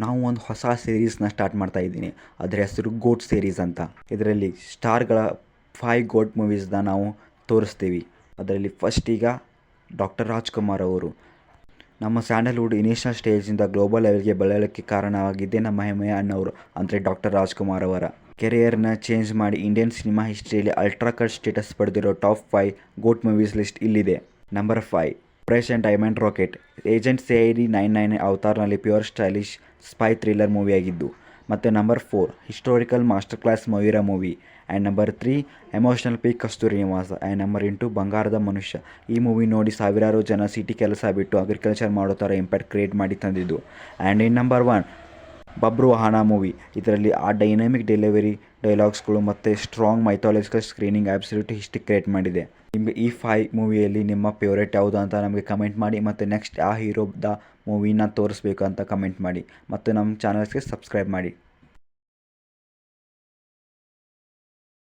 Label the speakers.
Speaker 1: ನಾವು ಒಂದು ಹೊಸ ಸೀರೀಸ್ನ ಸ್ಟಾರ್ಟ್ ಮಾಡ್ತಾ ಇದ್ದೀನಿ. ಅದರ ಹೆಸರು ಗೋಟ್ ಸೀರೀಸ್ ಅಂತ. ಇದರಲ್ಲಿ ಸ್ಟಾರ್ಗಳ 5 ಗೋಟ್ ಮೂವೀಸ್ನ ನಾವು ತೋರಿಸ್ತೀವಿ. ಅದರಲ್ಲಿ ಫಸ್ಟ್ ಈಗ ಡಾಕ್ಟರ್ ರಾಜ್ಕುಮಾರ್ ಅವರು. ನಮ್ಮ ಸ್ಯಾಂಡಲ್ವುಡ್ ಇನಿಷಿಯಲ್ ಸ್ಟೇಜಿಂದ ಗ್ಲೋಬಲ್ ಲೆವೆಲ್ಗೆ ಬೆಳೆಯೋಕ್ಕೆ ಕಾರಣವಾಗಿದ್ದೇ ನಮ್ಮ ಹೆಮ್ಮೆಯ ಅಣ್ಣವರು ಅಂದರೆ ಡಾಕ್ಟರ್ ರಾಜ್ಕುಮಾರ್ ಅವರ ಕೆರಿಯರ್ನ ಚೇಂಜ್ ಮಾಡಿ ಇಂಡಿಯನ್ ಸಿನಿಮಾ ಹಿಸ್ಟ್ರಿಯಲ್ಲಿ ಅಲ್ಟ್ರಾ ಕಟ್ ಸ್ಟೇಟಸ್ ಪಡೆದಿರೋ ಟಾಪ್ 5 ಗೋಟ್ ಮೂವೀಸ್ ಲಿಸ್ಟ್ ಇಲ್ಲಿದೆ. Number 5 operation diamond rocket. Agent CID 999 ಅವತಾರ್ನಲ್ಲಿ ಪ್ಯೂರ್ ಸ್ಟೈಲಿಶ್ ಸ್ಪೈ ಥ್ರಿಲ್ಲರ್ ಮೂವಿಯಾಗಿದ್ದು. ಮತ್ತು number 4 historical master class Mayura movie. And number 3 emotional peak Kasturi Nivasa. And number 2 ಬಂಗಾರದ ಮನುಷ್ಯ. ಈ ಮೂವಿ ನೋಡಿ ಸಾವಿರಾರು ಜನ ಸಿಟಿ ಕೆಲಸ ಬಿಟ್ಟು ಅಗ್ರಿಕಲ್ಚರ್ ಮಾಡೋ ಥರ ಇಂಪ್ಯಾಕ್ಟ್ ಕ್ರಿಯೇಟ್ ಮಾಡಿ ತಂದಿದ್ದು. ಆ್ಯಂಡ್ ಇನ್ ನಂಬರ್ 1 ಬಬ್ರು ವಾಹನ ಮೂವಿ. ಇದರಲ್ಲಿ ಆ ಡೈನಾಮಿಕ್ ಡೆಲಿವರಿ ಡೈಲಾಗ್ಸ್ಗಳು ಮತ್ತು strong mythological screening absolute history create ಮಾಡಿದೆ. ನಿಮಗೆ ಈ 5 ಮೂವಿಯಲ್ಲಿ ನಿಮ್ಮ ಫೇವ್ರೇಟ್ ಯಾವುದು ಅಂತ ನಮಗೆ ಕಮೆಂಟ್ ಮಾಡಿ. ಮತ್ತು ನೆಕ್ಸ್ಟ್ ಆ ಹೀರೋದ ಮೂವಿನ ತೋರಿಸ್ಬೇಕು ಅಂತ ಕಮೆಂಟ್ ಮಾಡಿ. ಮತ್ತು ನಮ್ಮ ಚಾನಲ್ಸ್ಗೆ ಸಬ್ಸ್ಕ್ರೈಬ್ ಮಾಡಿ.